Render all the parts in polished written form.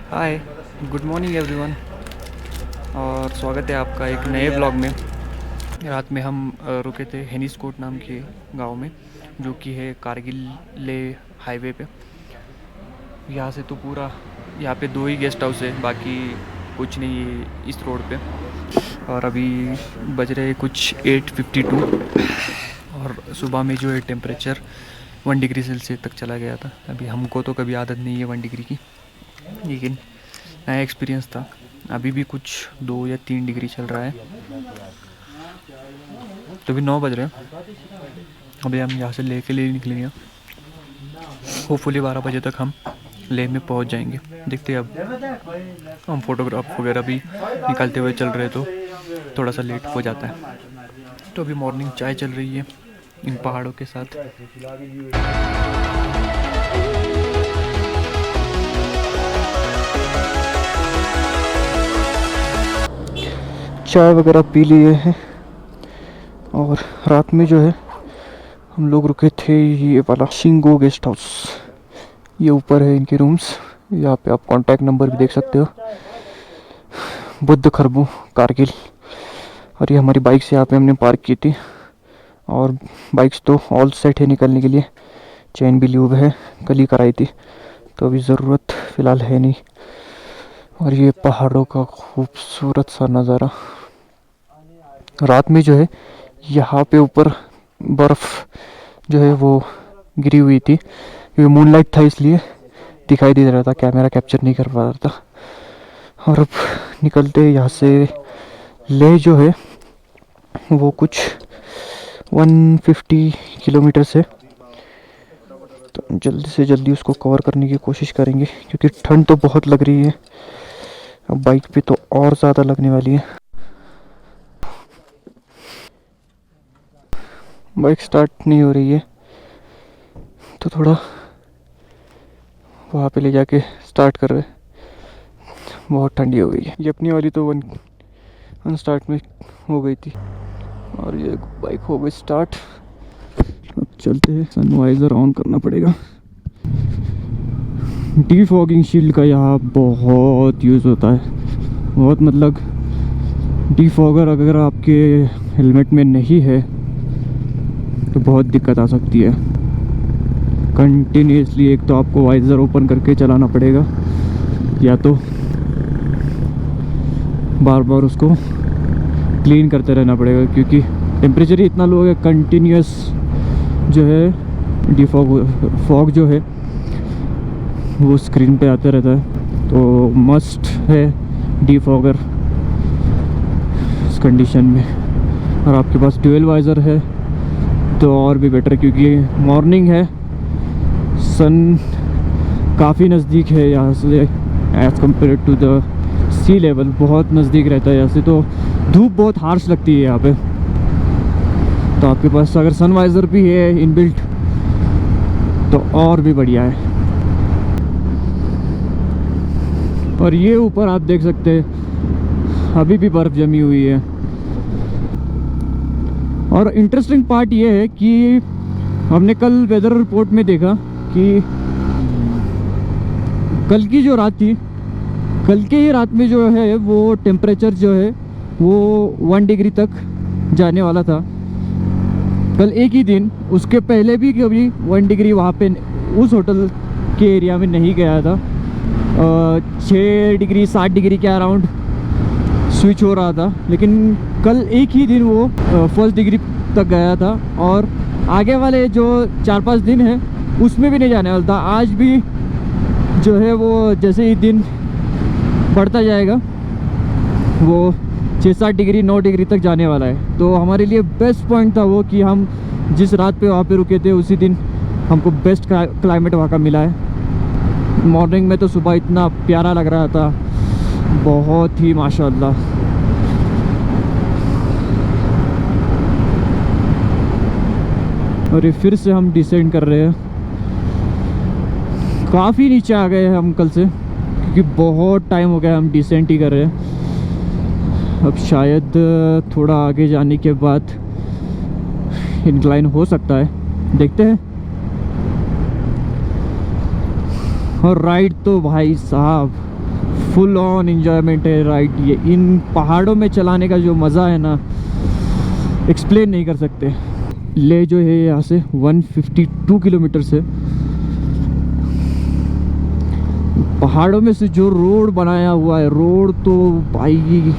हाय, good morning everyone. और स्वागत है आपका एक नए ब्लॉग में। रात में हम रुके थे हेनिसकोट नाम के गांव में, जो कि है कारगिल ले हाईवे पे। यहाँ से तो पूरा यहाँ पे दो ही गेस्ट हाउस है, बाकी कुछ नहीं है इस रोड पे। और अभी बज रहे कुछ 8:52 और सुबह में जो है टेम्परेचर 1 डिग्री सेल्सियस तक चला गया था। अभी हमको तो कभी आदत नहीं है 1 डिग्री की, लेकिन नया एक्सपीरियंस था। अभी भी कुछ 2 या 3 डिग्री चल रहा है। तो अभी 9 बज रहे हैं। अभी हम यहाँ से लेह के लिए निकलेंगे। होपफुली 12 बजे तक हम लेह में पहुँच जाएंगे। देखते हैं, अब हम फोटोग्राफ वगैरह भी निकालते हुए चल रहे, तो थोड़ा सा लेट हो जाता है। तो अभी मॉर्निंग चाय चल रही है इन पहाड़ों के साथ। चाय वगैरह पी लिए हैं और रात में जो है हम लोग रुके थे ये वाला शिंगो गेस्ट हाउस। ये ऊपर है इनके रूम्स। यहाँ पे आप कांटेक्ट नंबर भी देख सकते हो। बुद्ध खरबू कारगिल। और ये हमारी बाइक्स यहाँ पे हमने पार्क की थी, और बाइक्स तो ऑल सेट है निकलने के लिए। चेन भी ल्यूब है, कल ही कराई थी, तो अभी ज़रूरत फ़िलहाल है नहीं। और ये पहाड़ों का खूबसूरत सा नज़ारा। रात में जो है यहाँ पे ऊपर बर्फ़ जो है वो गिरी हुई थी, क्योंकि मूनलाइट था इसलिए दिखाई दे रहा था, कैमरा कैप्चर नहीं कर पा रहा था। और अब निकलते यहाँ से लेह जो है वो कुछ 150 किलोमीटर से, तो जल्दी से जल्दी उसको कवर करने की कोशिश करेंगे, क्योंकि ठंड तो बहुत लग रही है। अब बाइक पे तो और ज़्यादा लगने वाली है। बाइक स्टार्ट नहीं हो रही है, तो थोड़ा वहाँ पे ले जाके स्टार्ट कर रहे। बहुत ठंडी हो गई है। ये अपनी वाली तो अनस्टार्ट में हो गई थी, और ये बाइक हो गई स्टार्ट। अब चलते हैं। सनवाइज़र ऑन करना पड़ेगा। डीफॉगिंग शील्ड का यहाँ बहुत यूज़ होता है, बहुत मतलब डीफॉगर अगर आपके हेलमेट में नहीं है तो बहुत दिक्कत आ सकती है। कंटिन्यूसली एक तो आपको वाइज़र ओपन करके चलाना पड़ेगा, या तो बार बार उसको क्लीन करते रहना पड़ेगा, क्योंकि टेम्परेचर ही इतना लो है। कंटिन्यूस जो है फॉग जो है वो स्क्रीन पे आते रहता है, तो मस्ट है डीफॉगर इस कंडीशन में। और आपके पास ड्यूअल वाइज़र है तो और भी बेटर, क्योंकि मॉर्निंग है, सन काफ़ी नज़दीक है यहाँ से as compare to the sea level. बहुत नज़दीक रहता है यहाँ से, तो धूप बहुत हार्श लगती है यहाँ पे। तो आपके पास अगर सनवाइज़र भी है इनबिल्ट तो और भी बढ़िया है। और ये ऊपर आप देख सकते हैं अभी भी बर्फ़ जमी हुई है। और इंटरेस्टिंग पार्ट ये है कि हमने कल वेदर रिपोर्ट में देखा कि कल की जो रात थी, कल के ही रात में जो है वो टेम्परेचर जो है वो 1 डिग्री तक जाने वाला था। कल एक ही दिन, उसके पहले भी कभी 1 डिग्री वहाँ पे उस होटल के एरिया में नहीं गया था। 6 डिग्री 7 डिग्री के अराउंड स्विच हो रहा था, लेकिन कल एक ही दिन वो 1 डिग्री तक गया था। और आगे वाले जो 4-5 दिन है उसमें भी नहीं जाने वाला था। आज भी जो है वो जैसे ही दिन बढ़ता जाएगा वो 6-7 डिग्री 9 डिग्री तक जाने वाला है। तो हमारे लिए बेस्ट पॉइंट था वो कि हम जिस रात पे वहाँ पे रुके थे उसी दिन हमको बेस्ट क्लाइमेट वहाँ का मिला है। मॉर्निंग में तो सुबह इतना प्यारा लग रहा था, बहुत ही माशाल्लाह। और ये फिर से हम डिसेंड कर रहे हैं। काफ़ी नीचे आ गए हैं हम कल से, क्योंकि बहुत टाइम हो गया हम डिसेंट ही कर रहे हैं। अब शायद थोड़ा आगे जाने के बाद इंक्लाइन हो सकता है, देखते हैं। और राइड तो भाई साहब फुल ऑन एंजॉयमेंट है राइड ये। इन पहाड़ों में चलाने का जो मज़ा है ना, एक्सप्लेन नहीं कर सकते। ले जो है यहाँ से 152 किलोमीटर से, पहाड़ों में से जो रोड बनाया हुआ है, रोड तो भाई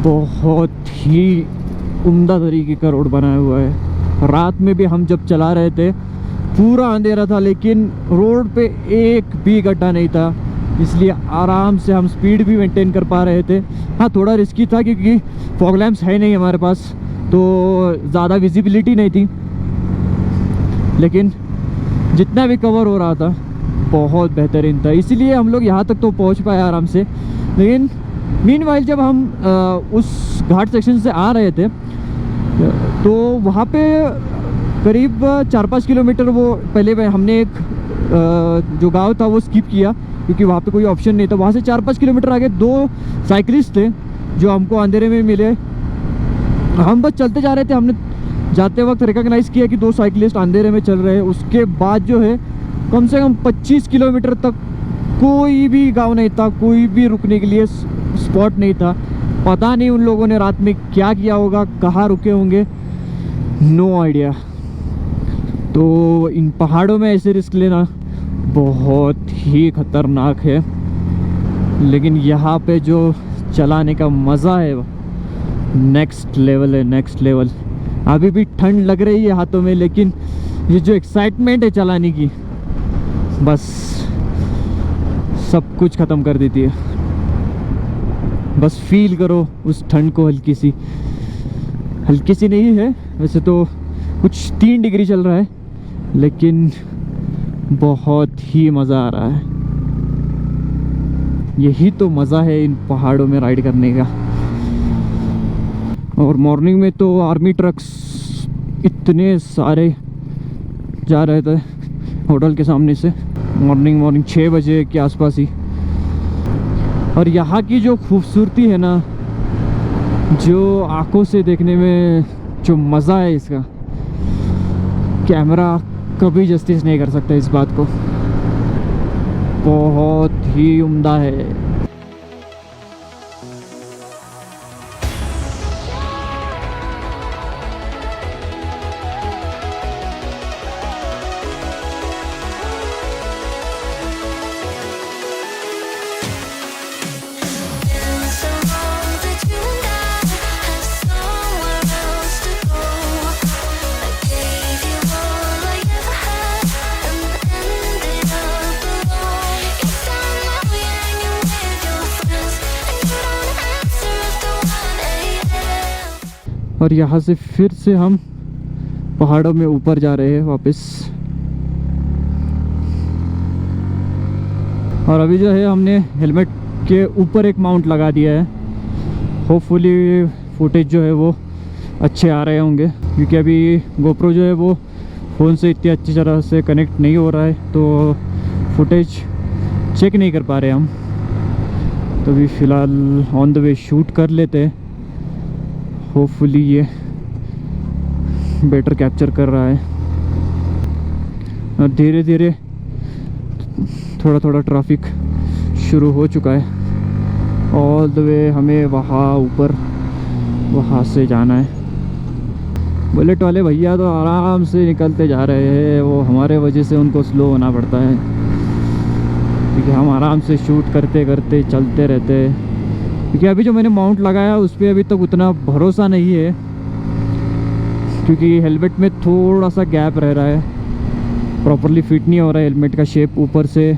बहुत ही उम्दा तरीके का रोड बनाया हुआ है। रात में भी हम जब चला रहे थे पूरा अंधेरा था, लेकिन रोड पे एक भी गड्ढा नहीं था, इसलिए आराम से हम स्पीड भी मेंटेन कर पा रहे थे। हाँ, थोड़ा रिस्की था क्योंकि फॉग लैंप्स है नहीं हमारे पास, तो ज़्यादा विजिबिलिटी नहीं थी, लेकिन जितना भी कवर हो रहा था बहुत बेहतरीन था, इसीलिए हम लोग यहाँ तक तो पहुँच पाए आराम से। लेकिन मीनवाइल जब हम उस घाट सेक्शन से आ रहे थे तो वहाँ पे करीब 4-5 किलोमीटर वो पहले हमने एक जो गांव था वो स्किप किया क्योंकि वहाँ पे कोई ऑप्शन नहीं था। वहाँ से 4-5 किलोमीटर आगे 2 साइकिलिस्ट थे जो हमको अंधेरे में मिले। हम बस चलते जा रहे थे, हमने जाते वक्त रिकॉग्नाइज़ किया कि 2 साइकिलिस्ट अंधेरे में चल रहे हैं। उसके बाद जो है कम से कम 25 किलोमीटर तक कोई भी गांव नहीं था, कोई भी रुकने के लिए स्पॉट नहीं था। पता नहीं उन लोगों ने रात में क्या किया होगा, कहाँ रुके होंगे, नो आइडिया। तो इन पहाड़ों में ऐसे रिस्क लेना बहुत ही ख़तरनाक है, लेकिन यहाँ पे जो चलाने का मज़ा है नेक्स्ट लेवल है, नेक्स्ट लेवल। अभी भी ठंड लग रही है हाथों में, लेकिन ये जो एक्साइटमेंट है चलाने की, बस सब कुछ ख़त्म कर देती है। बस फील करो उस ठंड को, हल्की सी नहीं है वैसे तो, कुछ 3 डिग्री चल रहा है, लेकिन बहुत ही मज़ा आ रहा है। यही तो मज़ा है इन पहाड़ों में राइड करने का। और मॉर्निंग में तो आर्मी ट्रक्स इतने सारे जा रहे थे होटल के सामने से, मॉर्निंग 6 बजे के आसपास ही। और यहाँ की जो खूबसूरती है ना, जो आंखों से देखने में जो मज़ा है इसका, कैमरा कभी जस्टिस नहीं कर सकता इस बात को। बहुत ही उम्दा है। और यहाँ से फिर से हम पहाड़ों में ऊपर जा रहे हैं वापस। और अभी जो है हमने हेलमेट के ऊपर एक माउंट लगा दिया है। होपफुली फुटेज जो है वो अच्छे आ रहे होंगे, क्योंकि अभी गोप्रो जो है वो फ़ोन से इतनी अच्छी तरह से कनेक्ट नहीं हो रहा है, तो फुटेज चेक नहीं कर पा रहे हम। तो अभी फ़िलहाल ऑन द वे शूट कर लेते हैं, होपफुली ये बेटर कैप्चर कर रहा है। और धीरे धीरे थोड़ा ट्रैफिक शुरू हो चुका है। ऑल द वे हमें वहाँ ऊपर वहाँ से जाना है। बुलेट वाले भैया तो आराम से निकलते जा रहे हैं, वो हमारे वजह से उनको स्लो होना पड़ता है, क्योंकि हम आराम से शूट करते करते चलते रहते हैं। क्योंकि अभी जो मैंने माउंट लगाया उस पर अभी तक उतना भरोसा नहीं है, क्योंकि हेलमेट में थोड़ा सा गैप रह रहा है, प्रॉपरली फिट नहीं हो रहा है। हेलमेट का शेप ऊपर से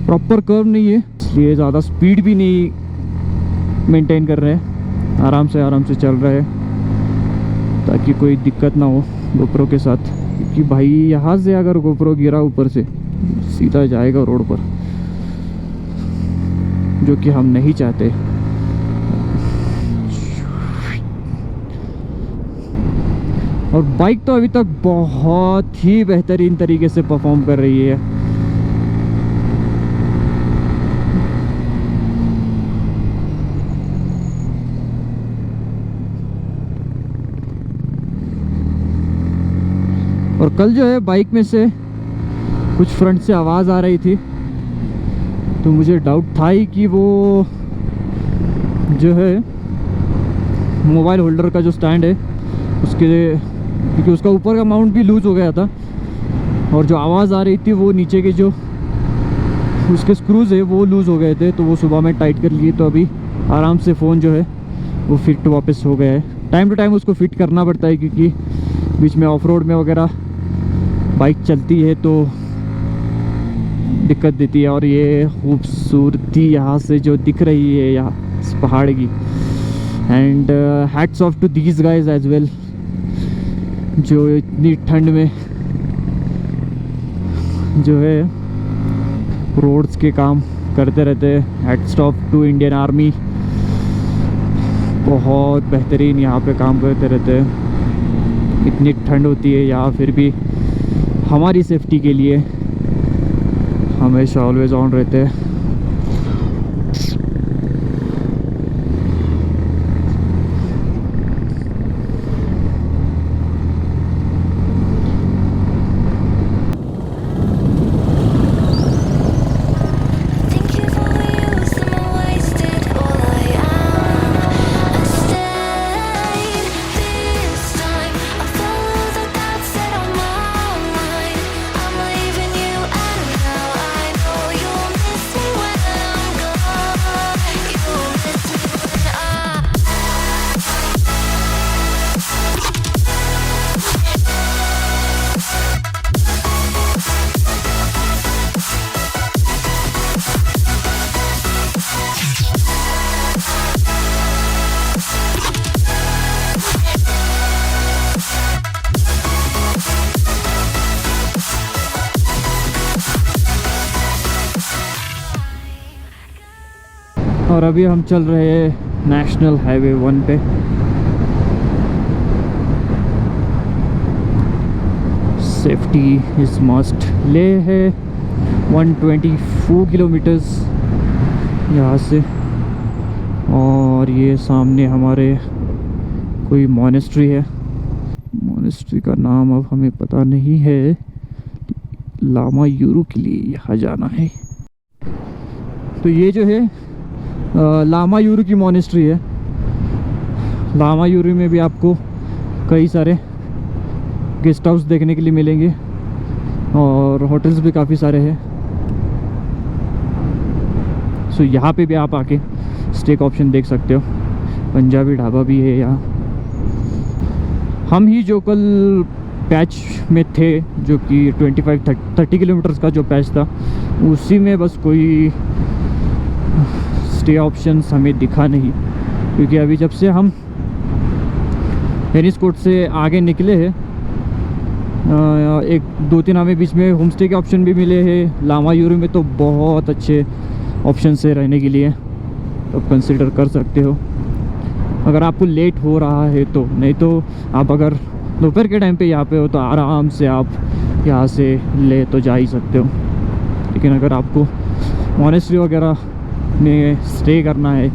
प्रॉपर कर्व नहीं है, इसलिए ज़्यादा स्पीड भी नहीं मेंटेन कर रहे हैं, आराम से चल रहे हैं ताकि कोई दिक्कत ना हो गोप्रो के साथ। क्योंकि भाई यहाँ से अगर गोप्रो गिरा ऊपर से सीधा जाएगा रोड पर, जो कि हम नहीं चाहते। और बाइक तो अभी तक बहुत ही बेहतरीन तरीके से परफॉर्म कर रही है। और कल जो है बाइक में से कुछ फ्रंट से आवाज़ आ रही थी, तो मुझे डाउट था ही कि वो जो है मोबाइल होल्डर का जो स्टैंड है उसके, क्योंकि उसका ऊपर का माउंट भी लूज़ हो गया था और जो आवाज़ आ रही थी वो नीचे के जो उसके स्क्रूज़ है वो लूज़ हो गए थे, तो वो सुबह में टाइट कर लिए। तो अभी आराम से फ़ोन जो है वो फिट वापस हो गया है। टाइम टू टाइम उसको फिट करना पड़ता है क्योंकि बीच में ऑफ रोड में वगैरह बाइक चलती है तो दिक्कत देती है। और ये खूबसूरती यहाँ से जो दिख रही है यहाँ इस पहाड़ की, and hats off to these guys as well, जो इतनी ठंड में जो है रोड्स के काम करते रहते हैं। Hats off to Indian army, बहुत बेहतरीन यहाँ पे काम करते रहते हैं। इतनी ठंड होती है यहाँ, फिर भी हमारी सेफ्टी के लिए हमेशा ऑलवेज ऑन रहते हैं। और अभी हम चल रहे हैं नेशनल हाईवे 1 पे। Safety is must. ले है 124 किलोमीटर्स यहाँ से, और ये सामने हमारे कोई मॉनेस्ट्री है। मॉनेस्ट्री का नाम अब हमें पता नहीं है। लामा यूरू के लिए यहाँ जाना है। तो ये जो है लामा यूरू की मॉनेस्ट्री है। लामा यूरू में भी आपको कई सारे गेस्ट हाउस देखने के लिए मिलेंगे और होटल्स भी काफ़ी सारे हैं। सो यहाँ पे भी आप आके स्टे का ऑप्शन देख सकते हो। पंजाबी ढाबा भी है यहाँ। हम ही जो कल पैच में थे, जो कि 25-30 किलोमीटर्स का जो पैच था, उसी में बस कोई स्टे ऑप्शंस हमें दिखा नहीं, क्योंकि अभी जब से हम टेनिस कोर्ट से आगे निकले हैं, 1-2 हमें बीच में होम स्टे के ऑप्शन भी मिले हैं। लामा यूरू में तो बहुत अच्छे ऑप्शन है रहने के लिए, तो कंसिडर कर सकते हो अगर आपको लेट हो रहा है तो। नहीं तो आप अगर दोपहर के टाइम पे यहाँ पे हो तो आराम से आप यहाँ से ले तो जा ही सकते हो। लेकिन अगर आपको मॉनेस्ट्री वगैरह में स्टे करना है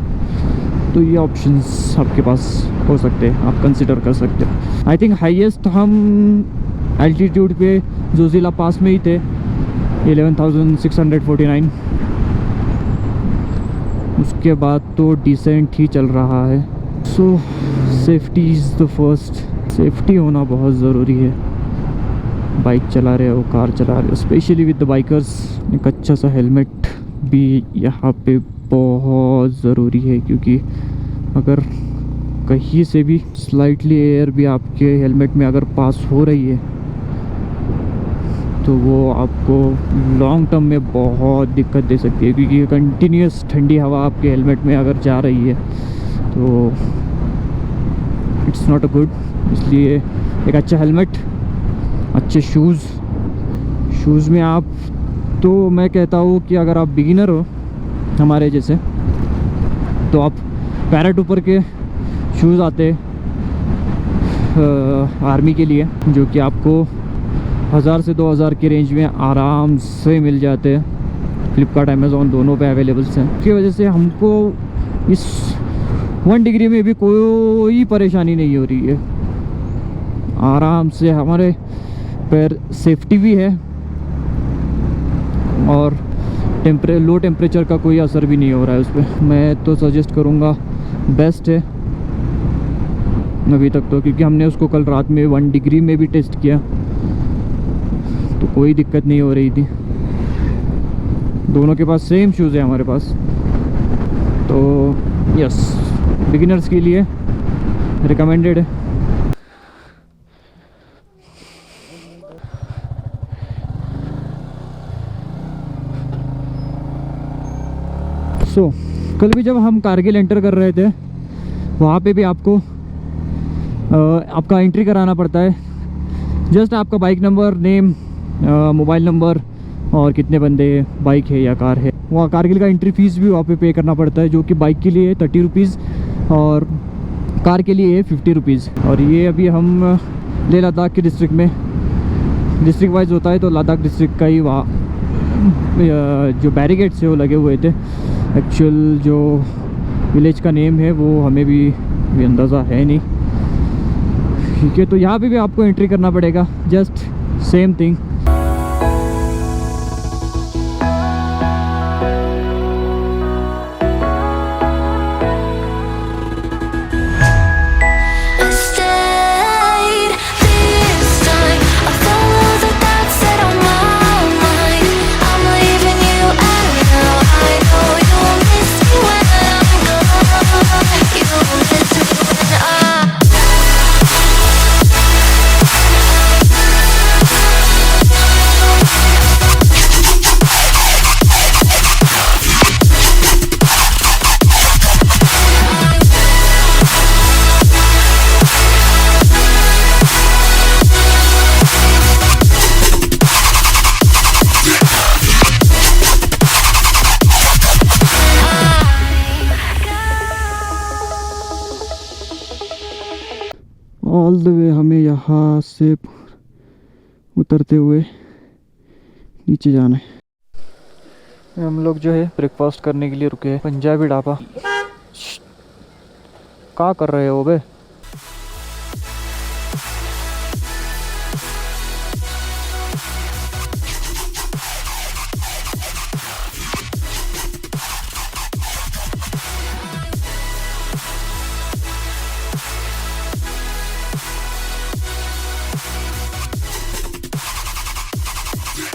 तो ये ऑप्शंस आपके पास हो सकते हैं, आप कंसिडर कर सकते हो। आई थिंक हाईएस्ट हम एल्टीट्यूड पे जोजिला पास में ही थे, 11,649। उसके बाद तो डिसेंट ही चल रहा है। सो safety is the first. Safety होना बहुत ज़रूरी है। बाइक चला रहे हो, कार चला रहे हो, स्पेशली विद द बाइकर्स, एक अच्छा सा हेलमेट भी यहाँ पे बहुत ज़रूरी है। क्योंकि अगर कहीं से भी स्लाइटली एयर भी आपके हेलमेट में अगर पास हो रही है तो वो आपको लॉन्ग टर्म में बहुत दिक्कत दे सकती है। क्योंकि कंटिन्यूस ठंडी हवा आपके हेलमेट में अगर जा रही है तो इट्स नॉट अ गुड। इसलिए एक अच्छा हेलमेट, अच्छे शूज़ में आप, तो मैं कहता हूँ कि अगर आप बिगिनर हो हमारे जैसे, तो आप पैराटूपर के शूज़ आते आर्मी के लिए, जो कि आपको 1000 से 2000 की रेंज में आराम से मिल जाते हैं। फ्लिपकार्ट अमेज़ॉन दोनों पे अवेलेबल्स हैं। उसकी वजह से हमको इस 1 डिग्री में भी कोई परेशानी नहीं हो रही है। आराम से हमारे पैर, सेफ्टी भी है और लो टेम्परेचर का कोई असर भी नहीं हो रहा है उस पर। मैं तो सजेस्ट करूँगा, बेस्ट है अभी तक तो, क्योंकि हमने उसको कल रात में 1 डिग्री में भी टेस्ट किया तो कोई दिक्कत नहीं हो रही थी। दोनों के पास सेम शूज़ है हमारे पास, तो यस, बिगिनर्स के लिए रिकमेंडेड है। सो कल भी जब हम कारगिल एंटर कर रहे थे, वहाँ पे भी आपको आपका एंट्री कराना पड़ता है। जस्ट आपका bike number, name, mobile number और कितने बंदे बाइक है या कार है। वहाँ कारगिल का एंट्री फीस भी वहाँ पे करना पड़ता है, जो कि बाइक के लिए 30 रुपीज़ और कार के लिए 50 रुपीज़। और ये अभी हम लेह लद्दाख के डिस्ट्रिक्ट में, डिस्ट्रिक्ट वाइज होता है, तो लद्दाख डिस्ट्रिक्ट का ही वहाँ जो बैरिकेड्स है वो लगे हुए थे। एक्चुअल जो विलेज का नेम है वो हमें भी अंदाज़ा है नहीं, ठीक है। तो यहाँ पे भी आपको एंट्री करना पड़ेगा, just same thing. All the way हमें यहाँ से उतरते हुए नीचे जाना है। हम लोग जो है ब्रेकफास्ट करने के लिए रुके हैं, पंजाबी ढाबा। क्या कर रहे हो बे?